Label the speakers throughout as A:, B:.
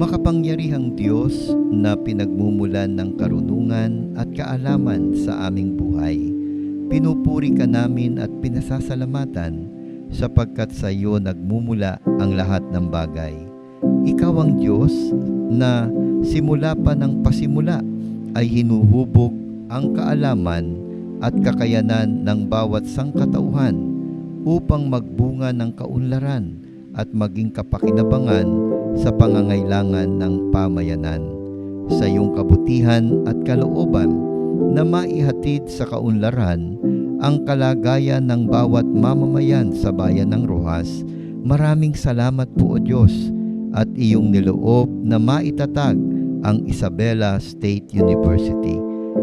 A: Makapangyarihang Diyos na pinagmumulan ng karunungan at kaalaman sa aming buhay, pinupuri ka namin at pinasasalamatan sapagkat sa iyo nagmumula ang lahat ng bagay. Ikaw ang Diyos na simula pa ng pasimula ay hinuhubog ang kaalaman at kakayanan ng bawat sangkatauhan upang magbunga ng kaunlaran at maging kapakinabangan sa pangangailangan ng pamayanan. Sa iyong kabutihan at kalooban na maihatid sa kaunlaran ang kalagayan ng bawat mamamayan sa bayan ng Roxas, maraming salamat po o Diyos, at iyong niloob na maitatag ang Isabela State University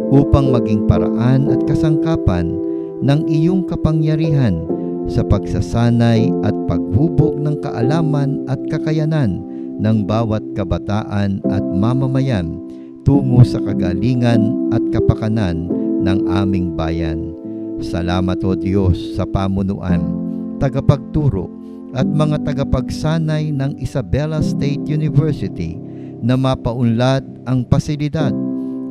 A: upang maging paraan at kasangkapan ng iyong kapangyarihan sa pagsasanay at paghubog ng kaalaman at kakayanan ng bawat kabataan at mamamayan tungo sa kagalingan at kapakanan ng aming bayan. Salamat o Diyos sa pamunuan, tagapagturo at mga tagapagsanay ng Isabela State University na mapaunlad ang pasilidad,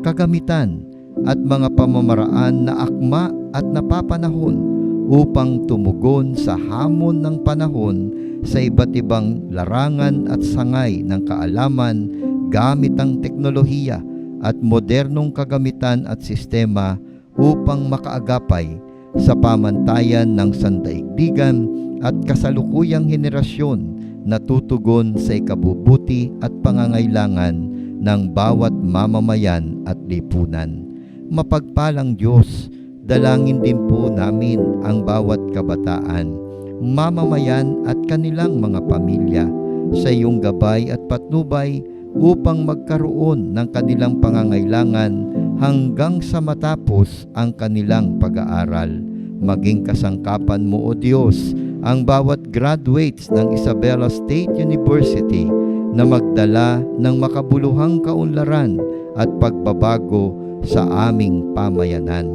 A: kagamitan at mga pamamaraan na akma at napapanahon upang tumugon sa hamon ng panahon sa iba't ibang larangan at sangay ng kaalaman gamit ang teknolohiya at modernong kagamitan at sistema upang makaagapay sa pamantayan ng sandaigdigan at kasalukuyang henerasyon na tutugon sa ikabubuti at pangangailangan ng bawat mamamayan at lipunan. Mapagpalang Diyos, dalangin din po namin ang bawat kabataan, mamamayan at kanilang mga pamilya sa iyong gabay at patnubay upang magkaroon ng kanilang pangangailangan hanggang sa matapos ang kanilang pag-aaral. Maging kasangkapan mo o Diyos ang bawat graduates ng Isabela State University na magdala ng makabuluhang kaunlaran at pagbabago sa aming pamayanan.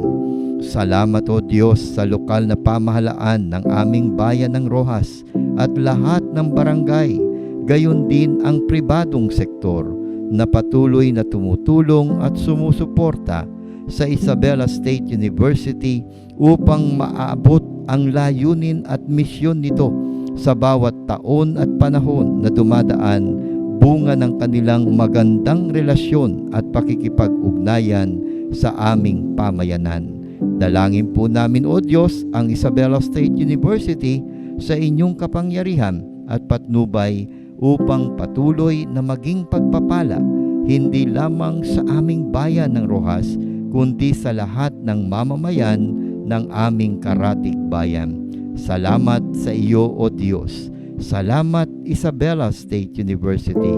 A: Salamat o Diyos sa lokal na pamahalaan ng aming bayan ng Roxas at lahat ng barangay, gayon din ang pribadong sektor na patuloy na tumutulong at sumusuporta sa Isabela State University upang maabot ang layunin at misyon nito sa bawat taon at panahon na dumadaan, bunga ng kanilang magandang relasyon at pakikipag-ugnayan sa aming pamayanan. Dalangin po namin o Diyos ang Isabela State University sa inyong kapangyarihan at patnubay upang patuloy na maging pagpapala hindi lamang sa aming bayan ng Roxas kundi sa lahat ng mamamayan ng aming karatig bayan. Salamat sa iyo o Diyos. Salamat Isabela State University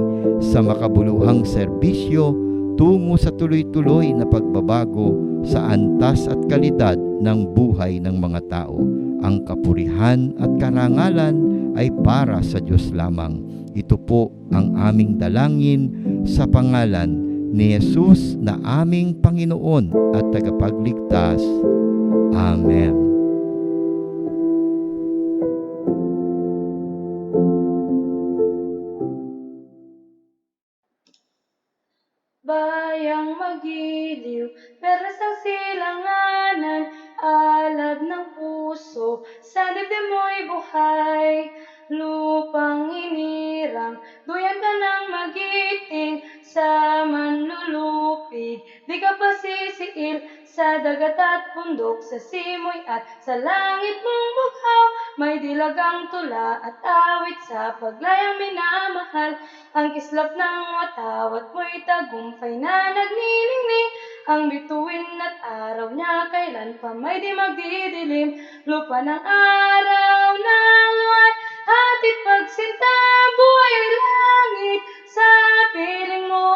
A: sa makabuluhang serbisyo tungo sa tuloy-tuloy na pagbabago sa antas at kalidad ng buhay ng mga tao. Ang kapurihan at karangalan ay para sa Diyos lamang. Ito po ang aming dalangin sa pangalan ni Jesus na aming Panginoon at tagapagligtas. Amen.
B: Bayang magiliw, pero sa silanganan, alab ng puso, sa dibdib mo'y buhay. Lupang inirang, duyan ka ng magiting, sa manlulupig, di ka pasisiil, sa dagat at bundok, sa simoy at sa langit mong bughaw. May dilagang tula at awit sa paglayang minamahal, ang kislap ng watawat mo'y tagumpay na nagniningning. Ang bituin at araw niya kailan pa may di magdidilim. Lupa ng araw ng luwal, hatid pagsinta, buhay ay langit sa piling mo.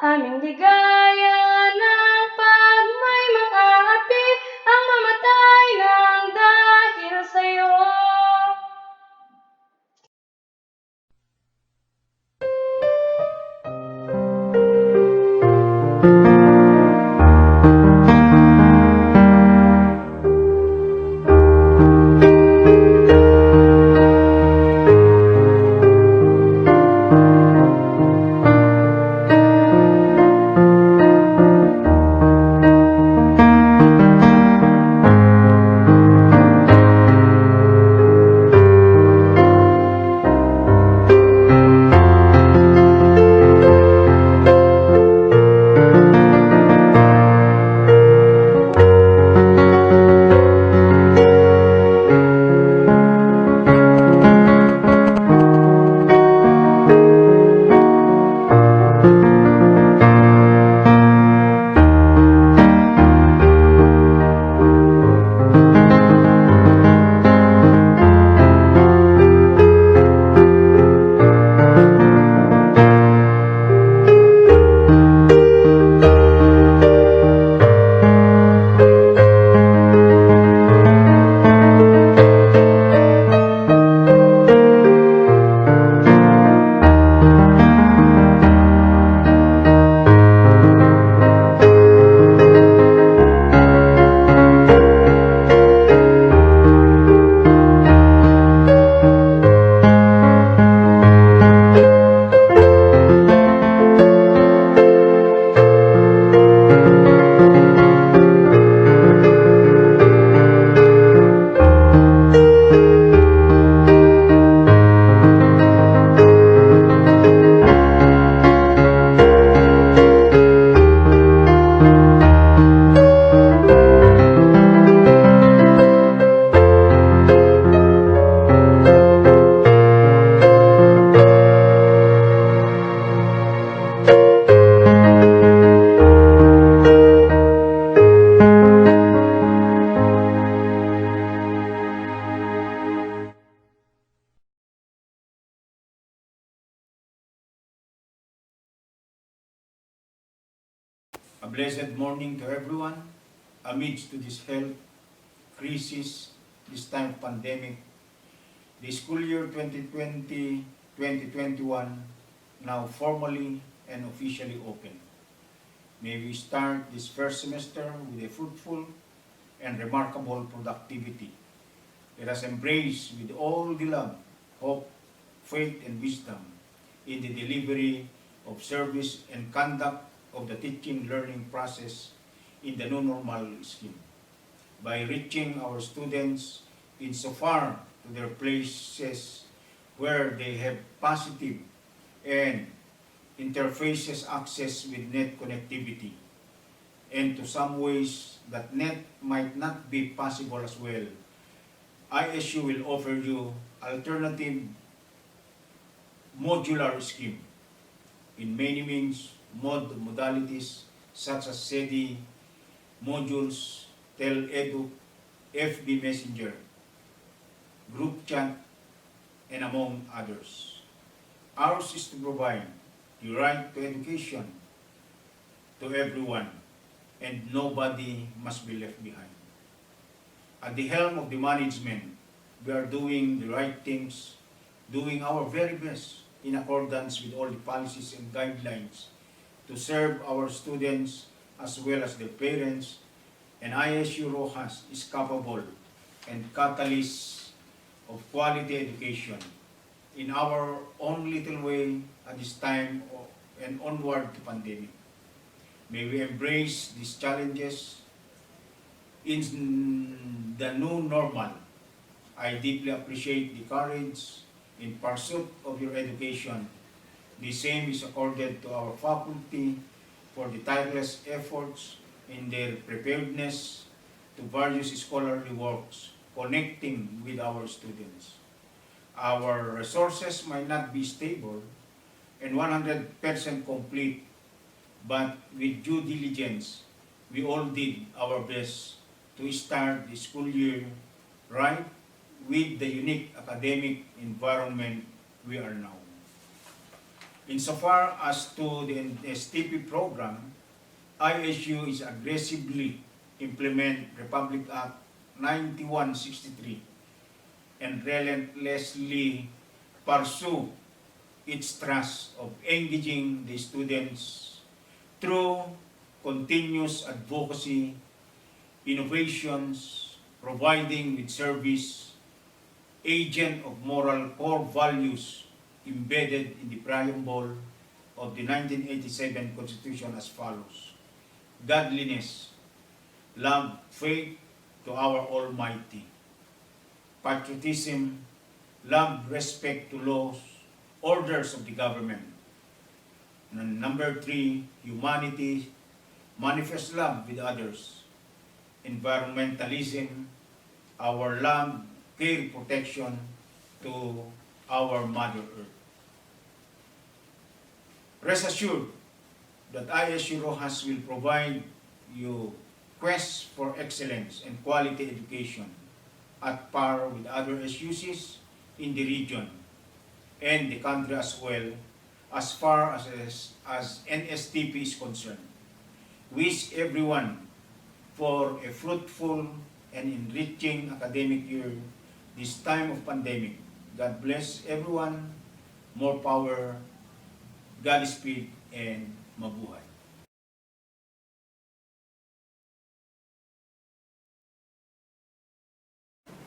B: Aming ligaya ng pag may mga api, ang mamatay ng dahil sa'yo.
C: A blessed morning to everyone. Amidst to this health crisis, this time of pandemic, the school year 2020-2021 now formally and officially open. May we start this first semester with a fruitful and remarkable productivity. Let us embrace with all the love, hope, faith, and wisdom in the delivery of service and conduct of the teaching-learning process in the new normal scheme by reaching our students insofar to their places where they have positive and interfaces access with net connectivity, and to some ways that net might not be possible as well. ISU will offer you alternative modular scheme in many means modalities such as SEDI, modules, TEL-EDU, FB Messenger, group chat, and among others. Ours is to provide the right to education to everyone, and nobody must be left behind. At the helm of the management, we are doing the right things, doing our very best in accordance with all the policies and guidelines to serve our students as well as their parents, and ISU Roxas is capable and catalyst of quality education in our own little way at this time and onward to pandemic. May we embrace these challenges in the new normal. I deeply appreciate the courage in pursuit of your education. The same is accorded to our faculty for the tireless efforts in their preparedness to various scholarly works connecting with our students. Our resources might not be stable and 100% complete, but with due diligence, we all did our best to start the school year right with the unique academic environment we are now. Insofar as to the NSTP program, ISU is aggressively implement Republic Act 9163 and relentlessly pursue its task of engaging the students through continuous advocacy, innovations, providing with service, agent of moral core values embedded in the preamble of the 1987 Constitution as follows: godliness, love, faith to our Almighty; patriotism, love, respect to laws, orders of the government; and number 3, humanity, manifest love with others; environmentalism, our love, care, protection to our Mother Earth. Rest assured that ISU Roxas will provide you quest for excellence and quality education at par with other SUCs in the region and the country as well, as far as NSTP is concerned. Wish everyone for a fruitful and enriching academic year this time of pandemic. God bless everyone, more power, Godspeed, and mabuhay.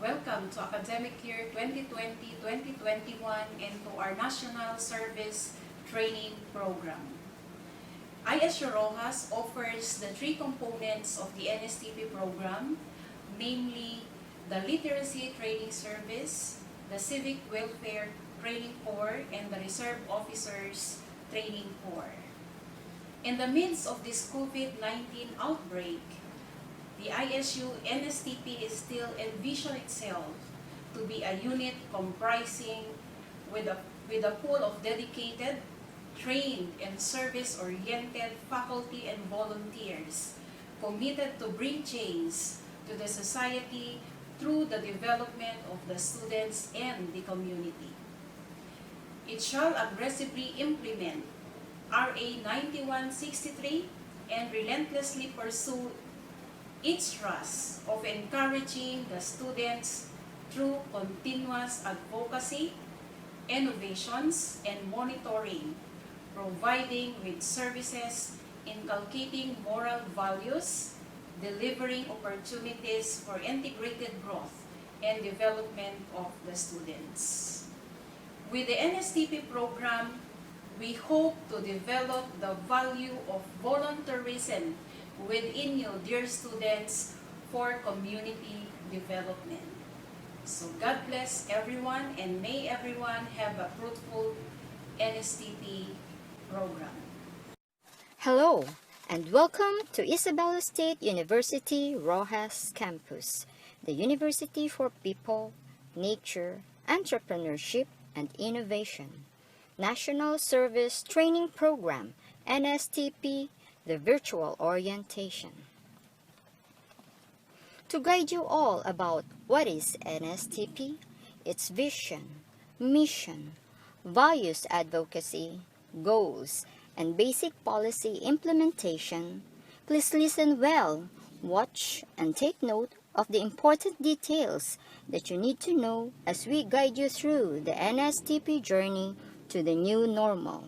D: Welcome to academic year 2020-2021 and to our National Service Training Program. ISU Roxas offers the three components of the NSTP program, namely the Literacy Training Service, the Civic Welfare Training Corps, and the Reserve Officers Training Corps. In the midst of this COVID-19 outbreak, the ISU NSTP is still envision itself to be a unit comprising with a pool of dedicated, trained, and service-oriented faculty and volunteers committed to bring change to the society through the development of the students and the community. It shall aggressively implement RA 9163 and relentlessly pursue its thrust of encouraging the students through continuous advocacy, innovations, and monitoring, providing with services, inculcating moral values, delivering opportunities for integrated growth and development of the students. With the NSTP program, we hope to develop the value of volunteerism within you, dear students, for community development. So God bless everyone, and may everyone have a fruitful NSTP program.
E: Hello, and welcome to Isabela State University Roxas Campus, the University for People, Nature, Entrepreneurship, and Innovation. National Service Training Program, NSTP, the virtual orientation. To guide you all about what is NSTP, its vision, mission, values advocacy, goals, and basic policy implementation, please listen well, watch, and take note of the important details that you need to know as we guide you through the NSTP journey to the new normal.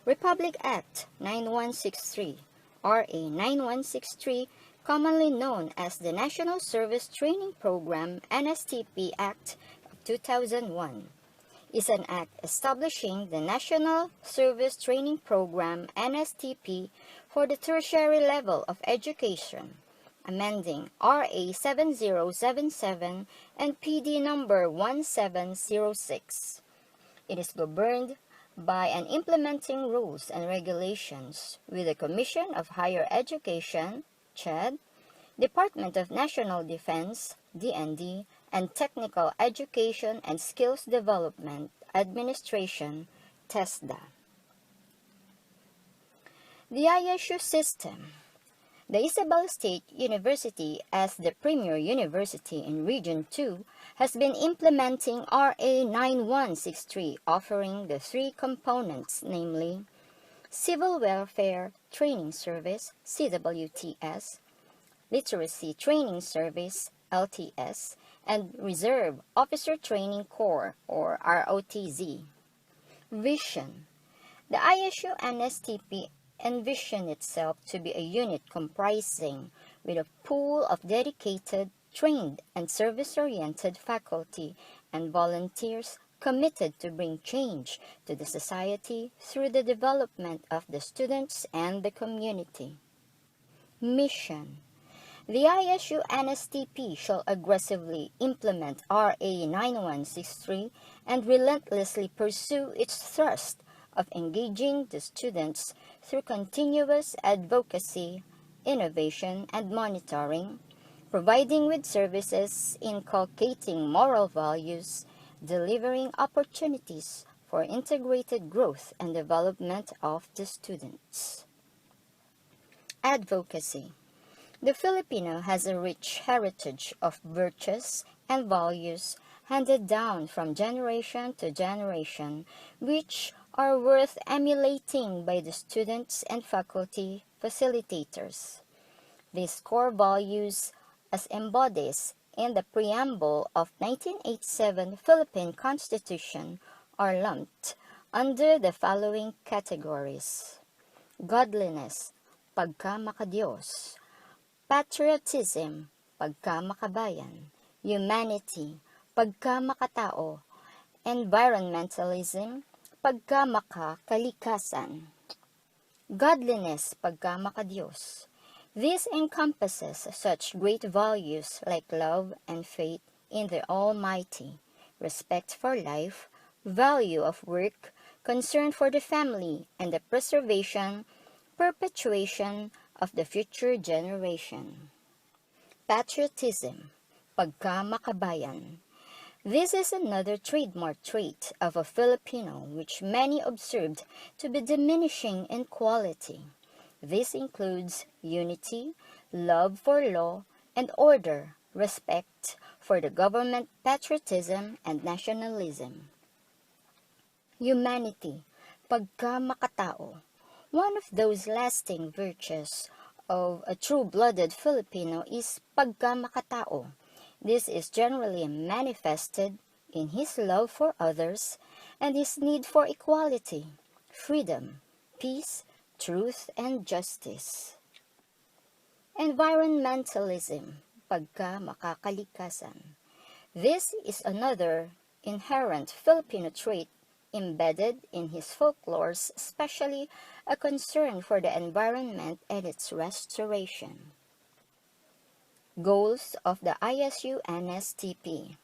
E: Republic Act 9163, RA 9163, commonly known as the National Service Training Program NSTP Act of 2001, is an act establishing the National Service Training Program NSTP for the tertiary level of education, amending RA 7077 and PD number 1706. It is governed by an implementing rules and regulations with the Commission of Higher Education, CHED, Department of National Defense, DND, and Technical Education and Skills Development Administration, TESDA. The ISU system. The Isabela State University, as the premier university in Region 2, has been implementing RA 9163, offering the three components, namely Civil Welfare Training Service, CWTS, Literacy Training Service, LTS, and Reserve Officer Training Corps, or ROTC. Vision. The ISU NSTP envisioned itself to be a unit comprising with a pool of dedicated, trained, and service-oriented faculty and volunteers committed to bring change to the society through the development of the students and the community. Mission. The ISU NSTP shall aggressively implement RA 9163 and relentlessly pursue its thrust of engaging the students through continuous advocacy, innovation, and monitoring, providing with services inculcating moral values, delivering opportunities for integrated growth and development of the students. Advocacy. The Filipino has a rich heritage of virtues and values handed down from generation to generation, which are worth emulating by the students and faculty facilitators. These core values, as embodied in the preamble of 1987 Philippine Constitution, are lumped under the following categories: godliness, pagkamakadiyos; patriotism, pagkamakabayan; humanity, pagkamakatao; environmentalism, pagkamakakalikasan; godliness, pagkamakadiyos. This encompasses such great values like love and faith in the Almighty, respect for life, value of work, concern for the family, and the preservation, perpetuation of the future generation. Patriotism, pagkamakabayan. This is another trademark trait of a Filipino which many observed to be diminishing in quality. This includes unity, love for law and order, respect for the government, patriotism, and nationalism. Humanity, pagkamakatao. One of those lasting virtues of a true-blooded Filipino is pagkamakatao. This is generally manifested in his love for others and his need for equality, freedom, peace, truth, and justice. Environmentalism, pagkamakakaligtasan. This is another inherent Filipino trait embedded in his folklores, especially a concern for the environment and its restoration. Goals of the ISU NSTP: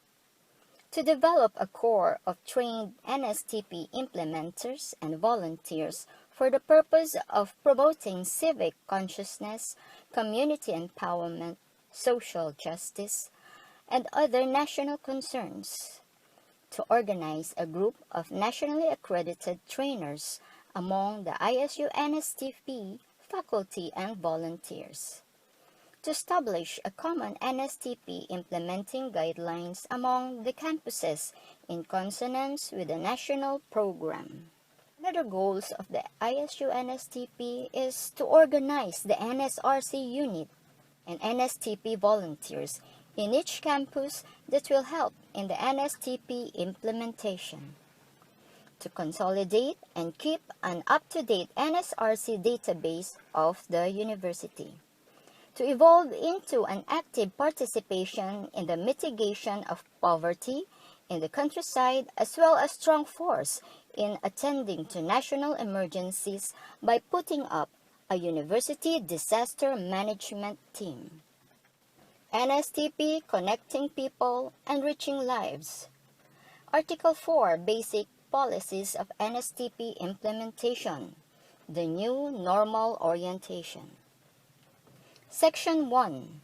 E: to develop a core of trained NSTP implementers and volunteers for the purpose of promoting civic consciousness, community empowerment, social justice, and other national concerns. To organize a group of nationally accredited trainers among the ISU NSTP faculty and volunteers. To establish a common NSTP implementing guidelines among the campuses in consonance with the national program. Another goals of the ISU NSTP is to organize the NSRC unit and NSTP volunteers in each campus that will help in the NSTP implementation. To consolidate and keep an up-to-date NSRC database of the university. To evolve into an active participation in the mitigation of poverty in the countryside, as well as strong force in attending to national emergencies by putting up a university disaster management team. NSTP connecting people and reaching lives. Article 4 Basic Policies of NSTP Implementation. The New Normal Orientation. Section 1.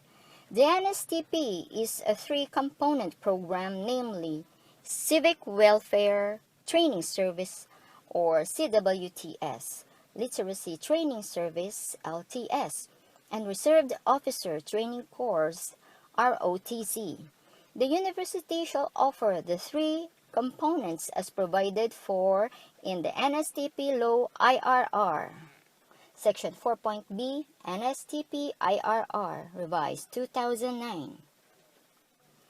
E: The NSTP is a three-component program, namely Civic Welfare Training Service or CWTS, Literacy Training Service LTS, and Reserved Officer Training Course ROTC. The university shall offer the three components as provided for in the NSTP Law IRR. Section 4.b NSTP IRR Revised 2009.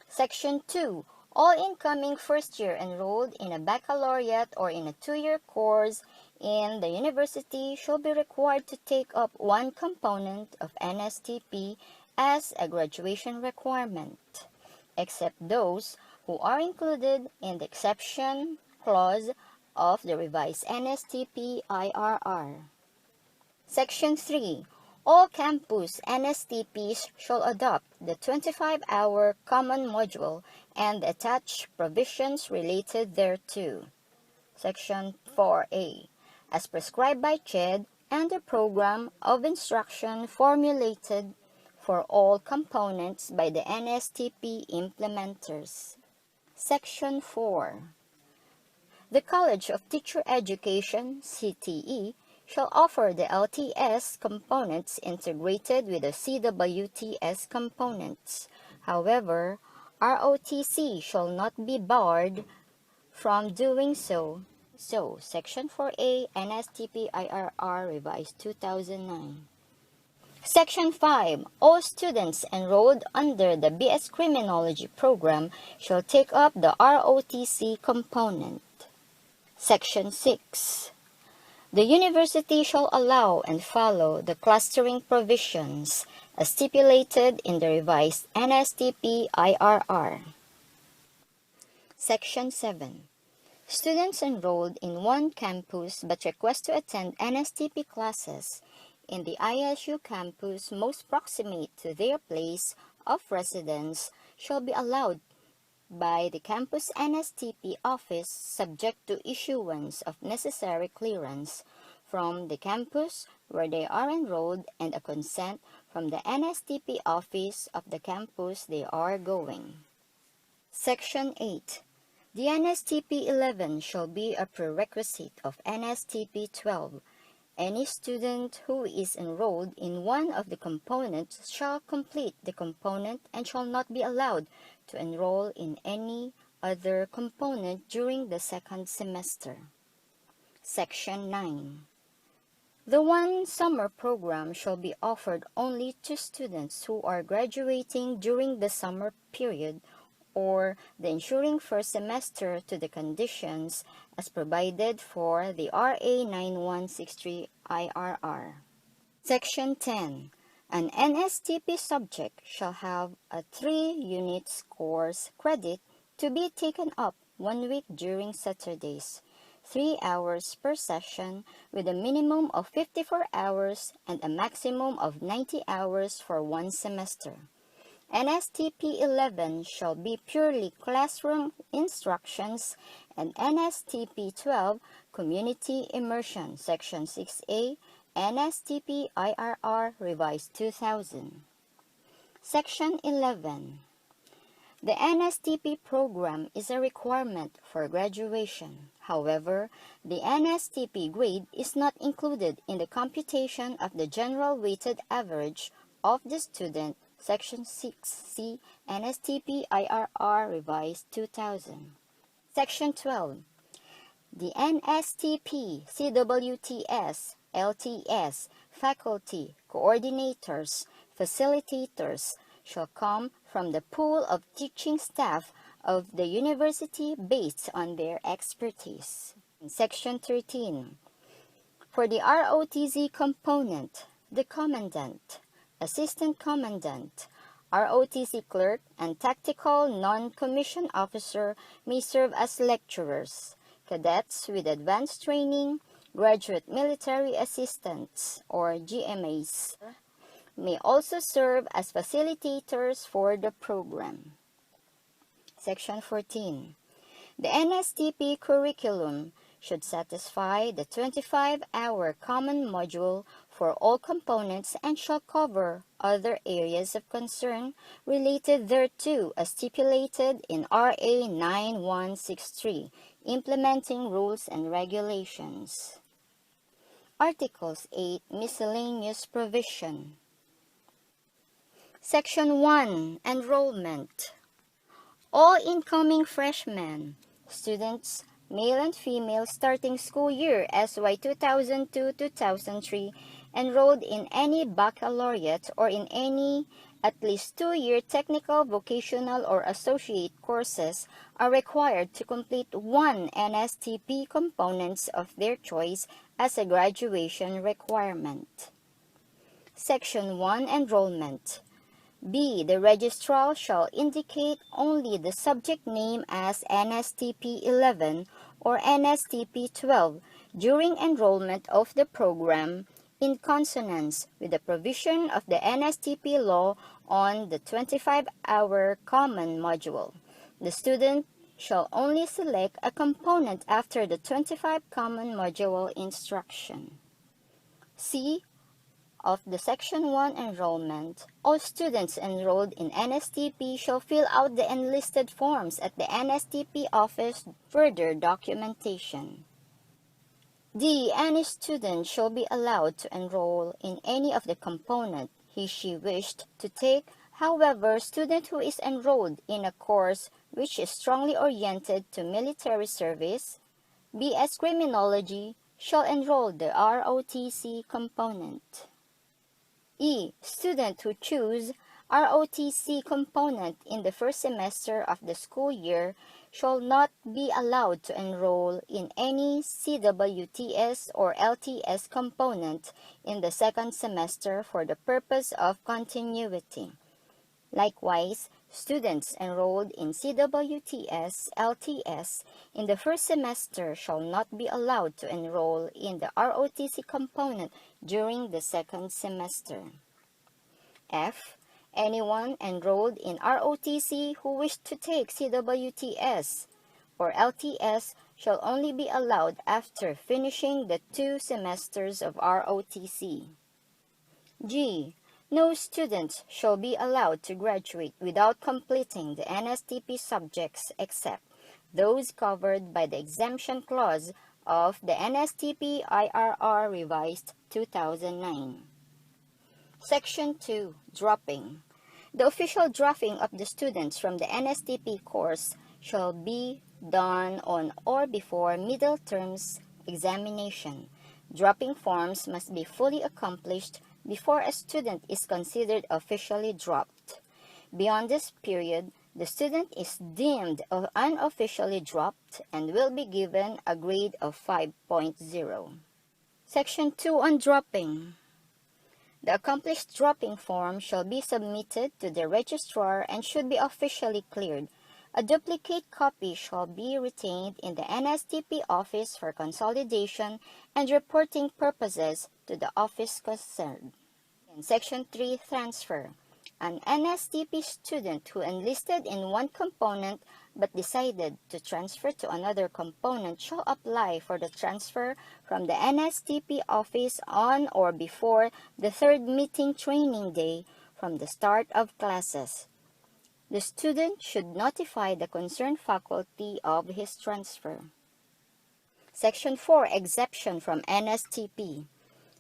E: Section 2. All incoming first year enrolled in a baccalaureate or in a 2-year course in the university shall be required to take up one component of NSTP as a graduation requirement, except those who are included in the exception clause of the revised NSTP IRR. Section 3. All campus NSTPs shall adopt the 25-hour common module and attach provisions related thereto. Section 4A. As prescribed by CHED and the program of instruction formulated for all components by the NSTP implementers. Section 4. The College of Teacher Education, CTE, shall offer the LTS components integrated with the CWTS components. However, ROTC shall not be barred from doing so. Section 4A NSTP IRR Revised 2009. Section 5. All students enrolled under the BS Criminology program shall take up the ROTC component. Section 6. The university shall allow and follow the clustering provisions as stipulated in the revised NSTP IRR. Section 7. Students enrolled in one campus but request to attend NSTP classes in the ISU campus most proximate to their place of residence shall be allowed by the campus NSTP office subject to issuance of necessary clearance from the campus where they are enrolled and a consent from the NSTP office of the campus they are going. Section 8. The NSTP 11 shall be a prerequisite of NSTP 12. Any student who is enrolled in one of the components shall complete the component and shall not be allowed to enroll in any other component during the second semester. Section 9. The one summer program shall be offered only to students who are graduating during the summer period or the ensuing first semester to the conditions as provided for the RA 9163 IRR. Section 10. An NSTP subject shall have a 3 units course credit to be taken up 1 week during Saturdays, 3 hours per session with a minimum of 54 hours and a maximum of 90 hours for 1 semester. NSTP 11 shall be purely classroom instructions and NSTP 12 community immersion, Section 6A, NSTP IRR Revised 2000. Section 11. The NSTP program is a requirement for graduation. However, the NSTP grade is not included in the computation of the general weighted average of the student, Section 6C, NSTP IRR Revised 2000. Section 12. The NSTP CWTS LTS faculty, coordinators, facilitators shall come from the pool of teaching staff of the university based on their expertise. In Section 13. For the ROTC component, the commandant, assistant commandant, ROTC clerk, and tactical non-commissioned officer may serve as lecturers. Cadets with advanced training, graduate military assistants, or GMAs, may also serve as facilitators for the program. Section 14. The NSTP curriculum should satisfy the 25-hour common module for all components and shall cover other areas of concern related thereto as stipulated in RA 9163, Implementing Rules and Regulations. Articles 8, Miscellaneous Provision. Section 1, Enrollment. All incoming freshmen, students, male and female starting school year SY 2002-2003 enrolled in any baccalaureate or in any at least 2-year technical, vocational, or associate courses are required to complete one NSTP components of their choice as a graduation requirement. Section 1, Enrollment. B. The registrar shall indicate only the subject name as NSTP 11 or NSTP 12 during enrollment of the program in consonance with the provision of the NSTP law on the 25-hour common module. The student shall only select a component after the 25 common module instruction. C. Of the Section 1 enrollment, all students enrolled in NSTP shall fill out the enlisted forms at the NSTP office further documentation. D. Any student shall be allowed to enroll in any of the component he/she wished to take. However, student who is enrolled in a course which is strongly oriented to military service, BS Criminology, shall enroll the ROTC component. E. Student who choose ROTC component in the first semester of the school year shall not be allowed to enroll in any CWTS or LTS component in the second semester for the purpose of continuity. Likewise, students enrolled in CWTS, LTS in the first semester shall not be allowed to enroll in the ROTC component during the second semester. F. Anyone enrolled in ROTC who wished to take CWTS or LTS shall only be allowed after finishing the 2 semesters of ROTC. G. No student shall be allowed to graduate without completing the NSTP subjects except those covered by the exemption clause of the NSTP IRR Revised 2009. Section 2, Dropping. The official dropping of the students from the NSTP course shall be done on or before middle terms examination. Dropping forms must be fully accomplished before a student is considered officially dropped. Beyond this period, the student is deemed unofficially dropped and will be given a grade of 5.0. Section 2 on dropping. The accomplished dropping form shall be submitted to the registrar and should be officially cleared. A duplicate copy shall be retained in the NSTP office for consolidation and reporting purposes to the office concerned. In Section 3, transfer. An NSTP student who enlisted in one component but decided to transfer to another component shall apply for the transfer from the NSTP office on or before the third meeting training day from the start of classes. The student should notify the concerned faculty of his transfer. Section 4, exception from NSTP.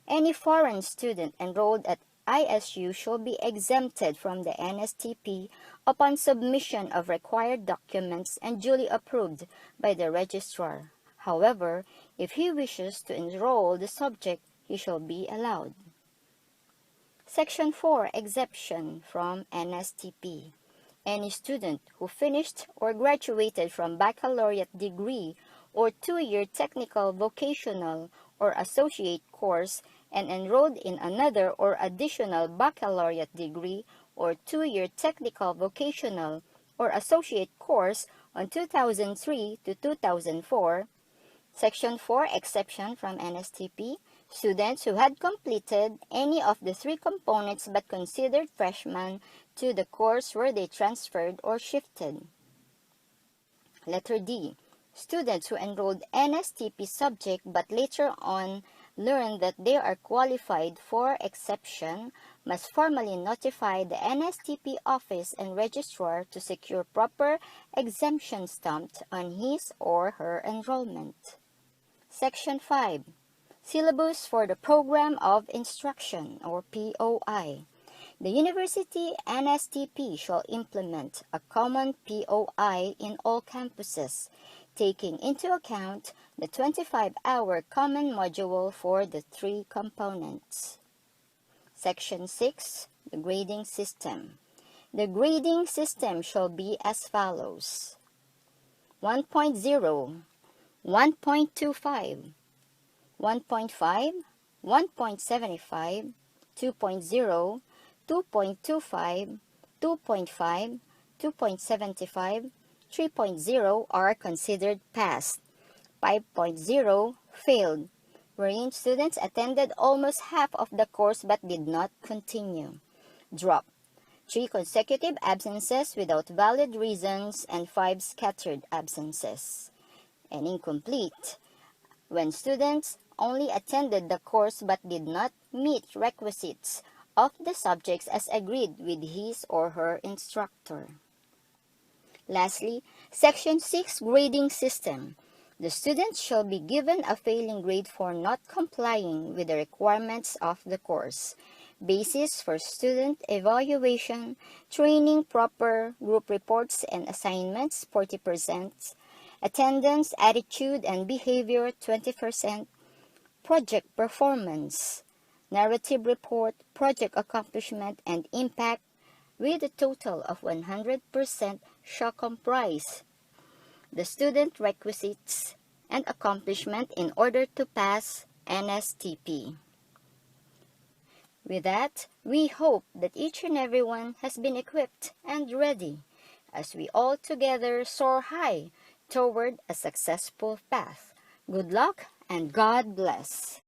E: Any foreign student enrolled at ISU shall be exempted from the NSTP upon submission of required documents and duly approved by the registrar. However, if he wishes to enroll the subject, he shall be allowed. Section 4, exception from NSTP. Any student who finished or graduated from baccalaureate degree or 2-year technical, vocational, or associate course and enrolled in another or additional baccalaureate degree or 2-year technical, vocational, or associate course on 2003 to 2004. Section 4, exception from NSTP. Students who had completed any of the 3 components but considered freshmen to the course where they transferred or shifted. Letter D. Students who enrolled NSTP subject but later on learned that they are qualified for exception must formally notify the NSTP office and registrar to secure proper exemption stamped on his or her enrollment. Section 5. Syllabus for the Program of Instruction or POI. The University NSTP shall implement a common POI in all campuses, taking into account the 25-hour common module for the 3 components. Section 6. The Grading System. The grading system shall be as follows: 1.0, 1.25, 1.5, 1.75, 2.0, 2.25, 2.5, 2.75, 3.0 are considered passed. 5.0 failed, wherein students attended almost half of the course but did not continue. Drop. 3 consecutive absences without valid reasons and 5 scattered absences. And incomplete, when students only attended the course but did not meet requisites of the subjects as agreed with his or her instructor. Lastly, Section 6 Grading System. The students shall be given a failing grade for not complying with the requirements of the course. Basis for student evaluation, training proper, group reports and assignments 40%, attendance, attitude and behavior 20%, project performance, narrative report, project accomplishment and impact with a total of 100% shall comprise the student requisites and accomplishment in order to pass NSTP. With that, we hope that each and everyone has been equipped and ready as we all together soar high toward a successful path. Good luck and God bless.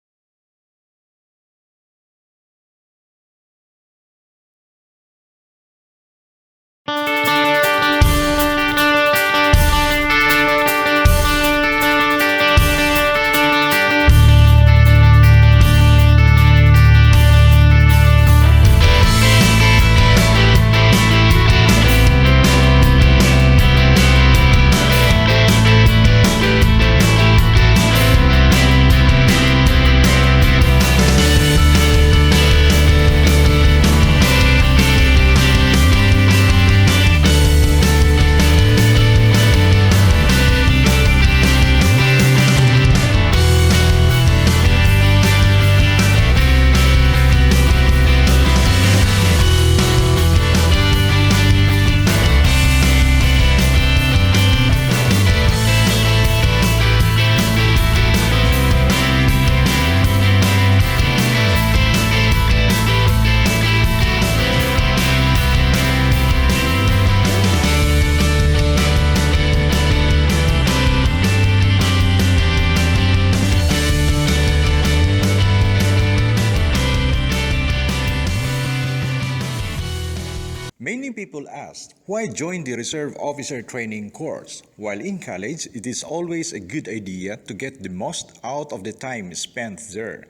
F: asked, why join the Reserve Officer Training course? While in college, it is always a good idea to get the most out of the time spent there.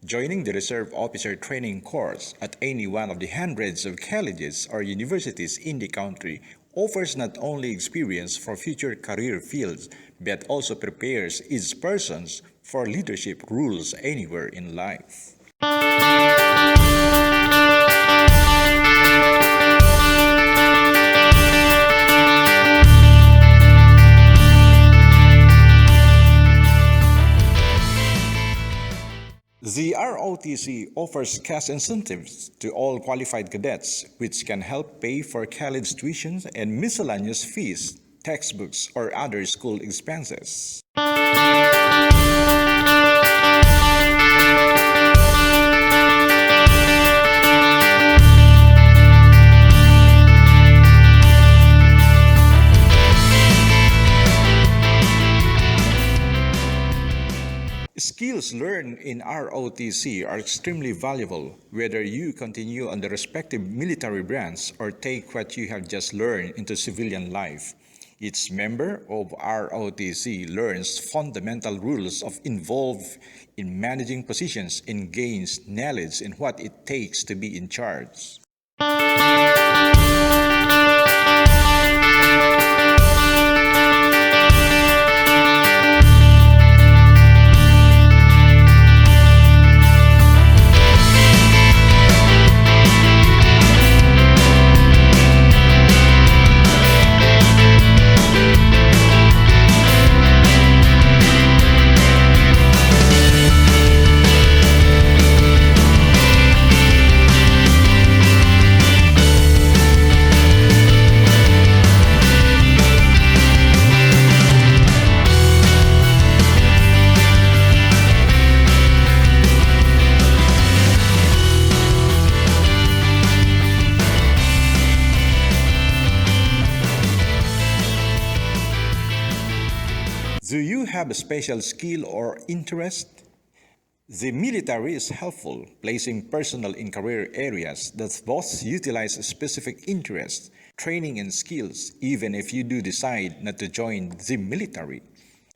F: Joining the Reserve Officer Training course at any one of the hundreds of colleges or universities in the country offers not only experience for future career fields, but also prepares each person for leadership roles anywhere in life. The ROTC offers cash incentives to all qualified cadets, which can help pay for college tuition and miscellaneous fees, textbooks, or other school expenses. Skills learned in ROTC are extremely valuable, whether you continue on the respective military branch or take what you have just learned into civilian life. Each member of ROTC learns fundamental rules involved in managing positions and gains knowledge in what it takes to be in charge. Do you have a special skill or interest? The military is helpful, placing personnel in career areas that both utilize specific interests, training, and skills, even if you do decide not to join the military.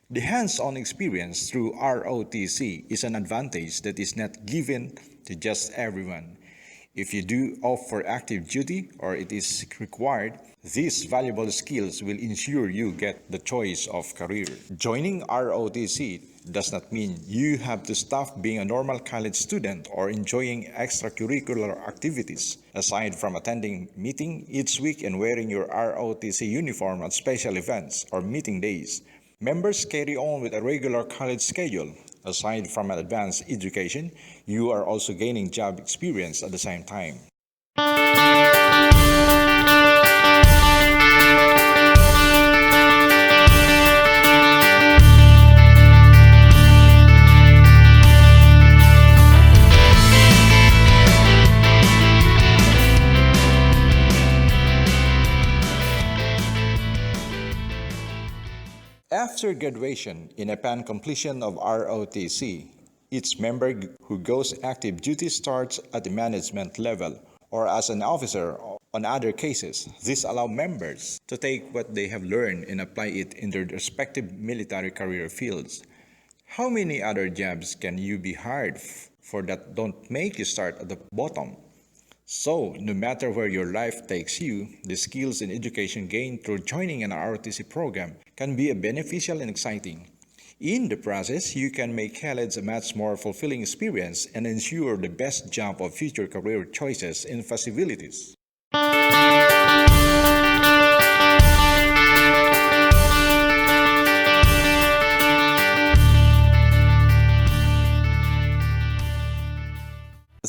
F: The hands-on experience through ROTC is an advantage that is not given to just everyone. If you do opt for active duty or it is required, these valuable skills will ensure you get the choice of career. Joining ROTC does not mean you have to stop being a normal college student or enjoying extracurricular activities. Aside from attending meeting each week and wearing your ROTC uniform at special events or meeting days, members carry on with a regular college schedule. Aside from an advanced education, you are also gaining job experience at the same time. After graduation and upon completion of ROTC, each member who goes active duty starts at the management level or as an officer. On other cases, this allows members to take what they have learned and apply it in their respective military career fields. How many other jobs can you be hired for that don't make you start at the bottom? So, no matter where your life takes you, the skills and education gained through joining an ROTC program can be beneficial and exciting. In the process, you can make college a much more fulfilling experience and ensure the best jump of future career choices and possibilities.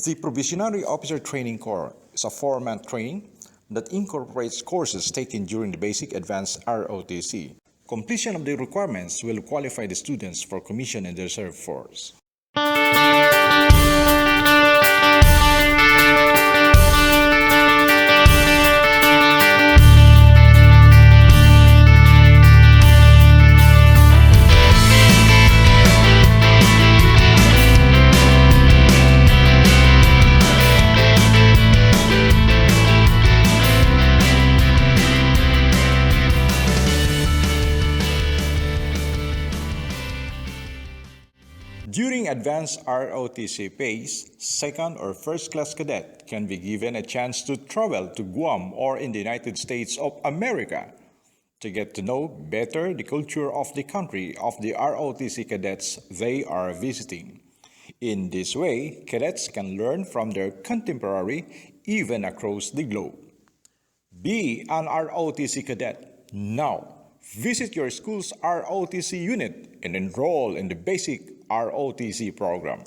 F: The Probationary Officer Training Corps is a 4-month training that incorporates courses taken during the Basic Advanced ROTC. Completion of the requirements will qualify the students for commission in the reserve force. During advanced ROTC phase, second or first class cadet can be given a chance to travel to Guam or in the United States of America to get to know better the culture of the country of the ROTC cadets they are visiting. In this way, cadets can learn from their contemporary even across the globe. Be an ROTC cadet now. Visit your school's ROTC unit and enroll in the basic ROTC program.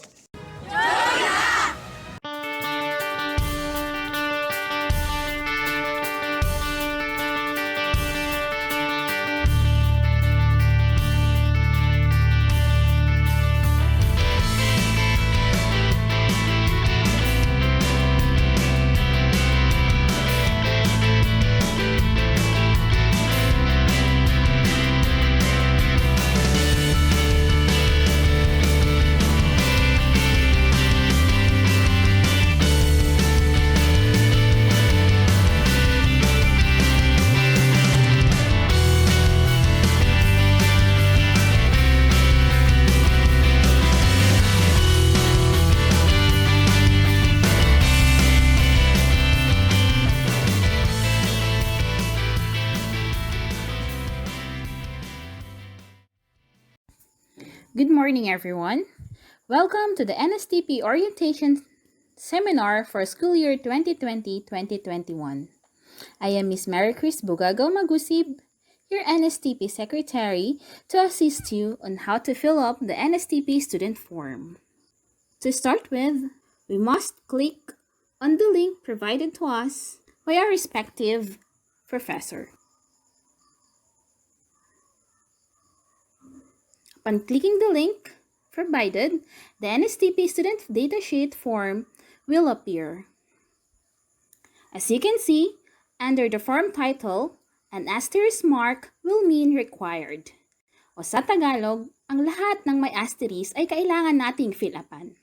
G: Good morning, everyone. Welcome to the NSTP Orientation Seminar for School Year 2020-2021. I am Miss Mary Chris Bugagaw Magusib, your NSTP Secretary, to assist you on how to fill up the NSTP student form. To start with, we must click on the link provided to us by our respective professor. Upon clicking the link provided, the NSTP student datasheet form will appear. As you can see, under the form title, an asterisk mark will mean required. O sa Tagalog, ang lahat ng may asterisk ay kailangan nating fill upan.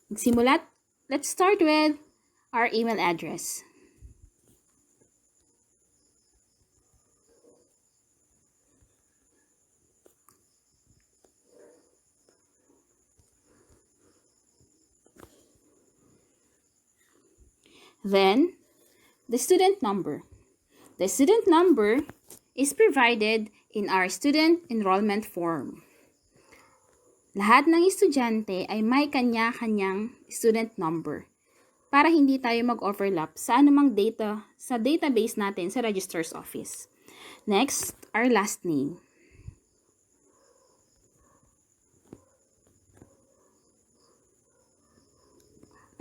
G: Magsimulat, let's start with our email address. Then, the student number. The student number is provided in our student enrollment form. Lahat ng estudyante ay may kanya-kanyang student number para hindi tayo mag-overlap sa anumang data sa database natin sa registrar's office. Next, our last name.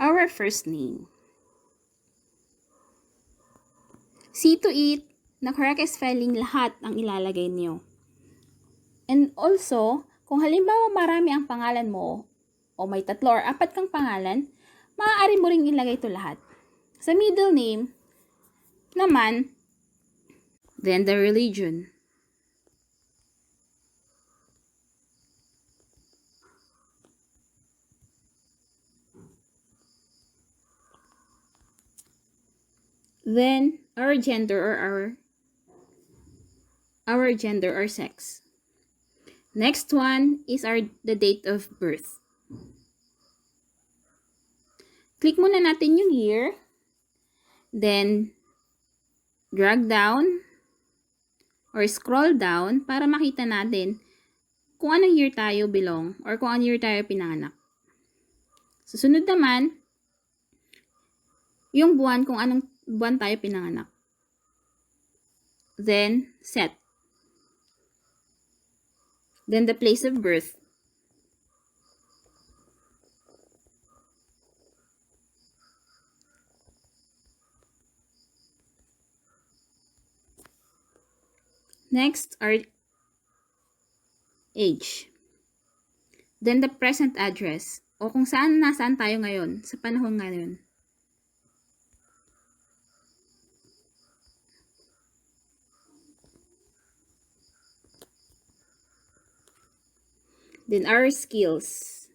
G: Our first name. See to it na correct spelling lahat ang ilalagay niyo. And also, kung halimbawa marami ang pangalan mo o may 3 or 4 kang pangalan, maaari mo ring ilagay ito lahat. Sa middle name naman, then the religion. Then, our gender or our gender or sex. Next one is the date of birth. Click muna natin yung year. Then, drag down or scroll down para makita natin kung anong year tayo belong or kung anong year tayo pinanganak. Susunod naman, yung buwan kung anong buwan tayo pinanganak. Then, set. Then, the place of birth. Next, our age. Then, the present address. O kung nasaan tayo ngayon, sa panahon ngayon. Then, our skills.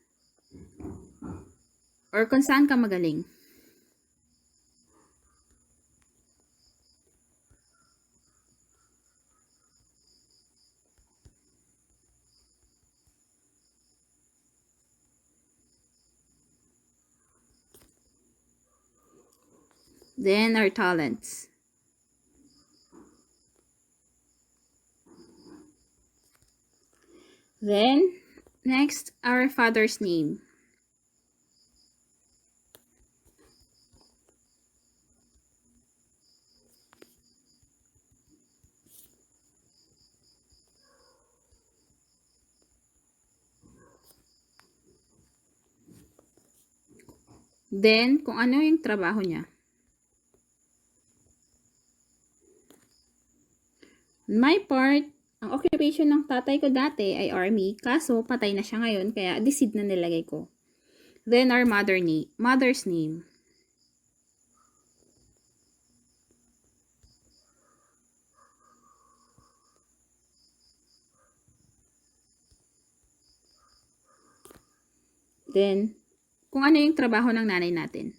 G: Or kung saan ka magaling. Then our talents. Then, next, our father's name. Then, kung ano yung trabaho niya. On my part, ang occupation ng tatay ko dati ay army, kaso patay na siya ngayon, kaya decede na nilagay ko. Then, our mother's name. Then, kung ano yung trabaho ng nanay natin.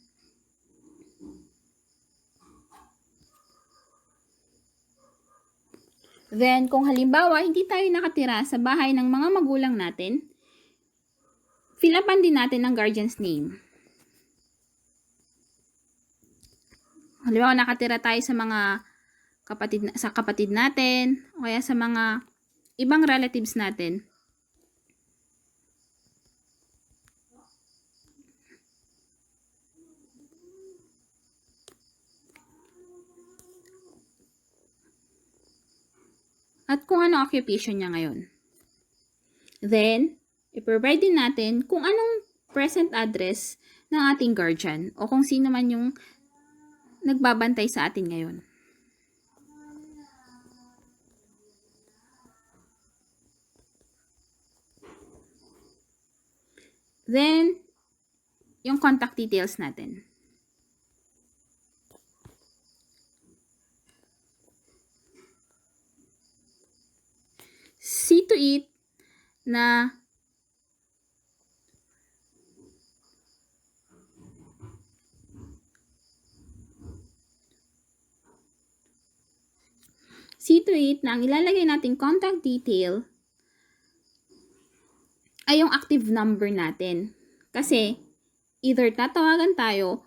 G: Then, kung halimbawa, hindi tayo nakatira sa bahay ng mga magulang natin, fill upan din natin ang guardian's name. Halimbawa, nakatira tayo sa mga kapatid natin, o kaya sa mga ibang relatives natin. At kung ano occupation niya ngayon. Then, i-provide din natin kung anong present address ng ating guardian o kung sino man yung nagbabantay sa atin ngayon. Then, yung contact details natin. See to it na ang ilalagay nating contact detail ay yung active number natin. Kasi, either tatawagan tayo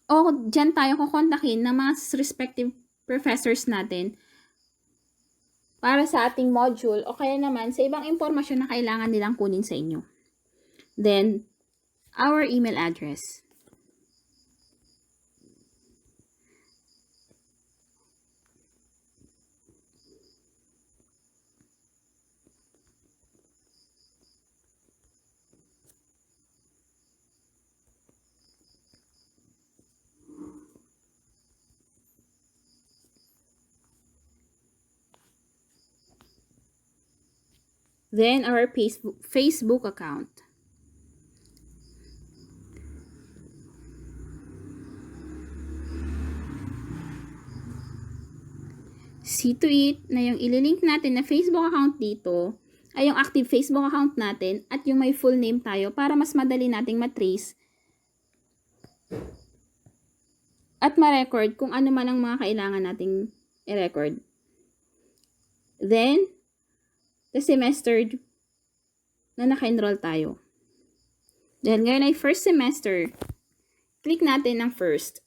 G: o dyan tayo kukontakin ng mga respective professors natin para sa ating module o kaya naman sa ibang impormasyon na kailangan nilang kunin sa inyo. Then, our email address. Then, our Facebook account. See to it na yung ililink natin na Facebook account dito ay yung active Facebook account natin at yung may full name tayo para mas madali nating matrace at ma-record kung ano man ang mga kailangan nating i-record. Then, the semester na naka-enroll tayo. Dahil ngayon ay first semester, click natin ang first.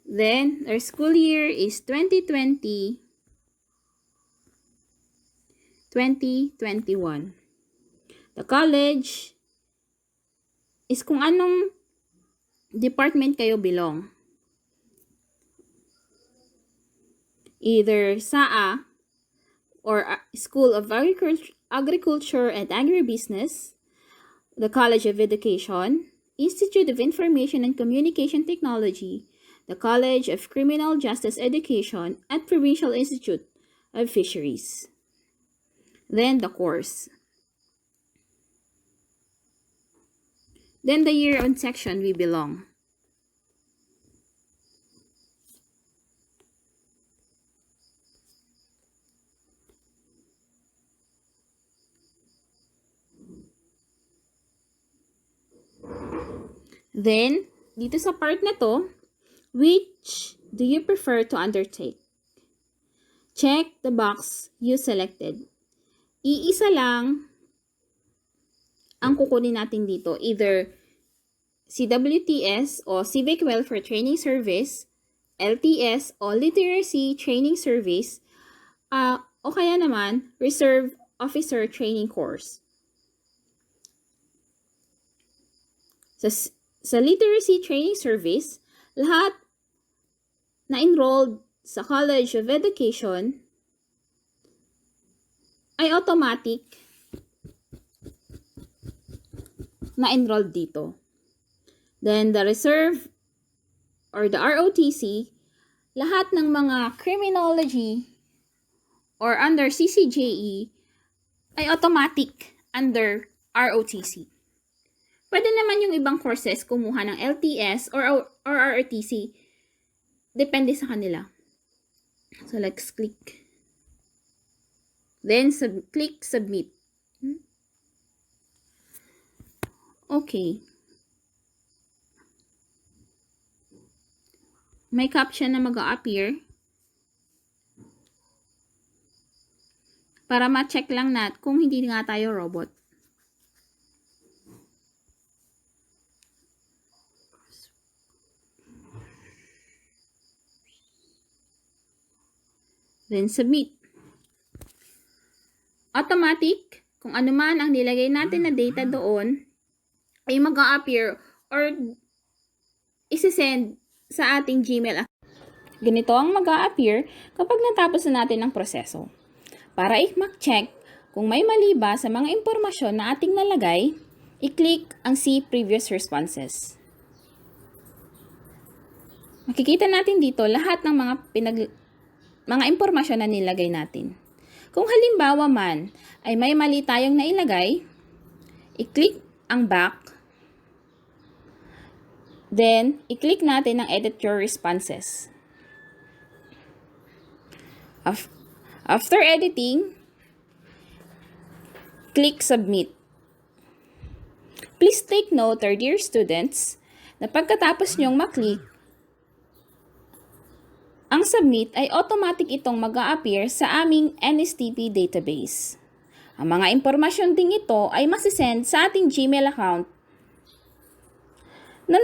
G: Then, our school year is 2020-2021. The college is kung anong department kayo belong. Either SAA, or School of Agriculture and Agribusiness, the College of Education, Institute of Information and Communication Technology, the College of Criminal Justice Education, at Provincial Institute of Fisheries. Then the course. Then the year on section we belong. Then, dito sa part na to, which do you prefer to undertake? Check the box you selected. Iisa lang ang kukunin natin dito. Either CWTS o Civic Welfare Training Service, LTS o Literacy Training Service, o kaya naman Reserve Officer Training Course. Sa Literacy Training Service, lahat na enrolled sa College of Education ay automatic na enrolled dito. Then the reserve or the ROTC, lahat ng mga criminology or under CCJE ay automatic under ROTC. Pwede naman yung ibang courses kumuha ng LTS or ROTC. Depende sa kanila. So let's click. Then click submit. Okay. May caption na mag-a-appear. Para ma-check lang natin kung hindi nga tayo robot. Then submit. Automatic, kung ano man ang nilagay natin na data doon, ay mag-a-appear or isi-send sa ating Gmail account. Ganito ang mag-a-appear kapag natapos na natin ang proseso. Para i-check kung may mali ba sa mga impormasyon na ating nalagay, i-click ang See Previous Responses. Makikita natin dito lahat ng mga impormasyon na nilagay natin. Kung halimbawa man ay may mali tayong nailagay, i-click ang back. Then, i-click natin ang Edit Your Responses. After editing, click Submit. Please take note, third-year students, na pagkatapos nyong maklik, ang submit ay automatic itong mag-a-appear sa aming NSTP database. Ang mga impormasyon ding ito ay masisend sa ating Gmail account na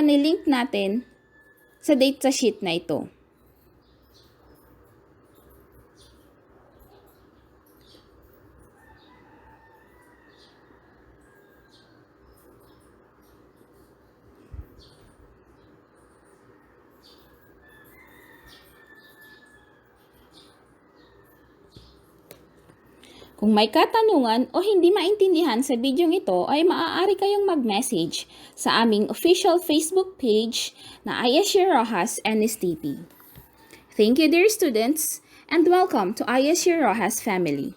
G: nilink natin sa datasheet na ito. Kung may katanungan o hindi maintindihan sa bidyong ito ay maaari kayong mag-message sa aming official Facebook page na ISU Roxas NSTP. Thank you dear students and welcome to ISU Roxas family.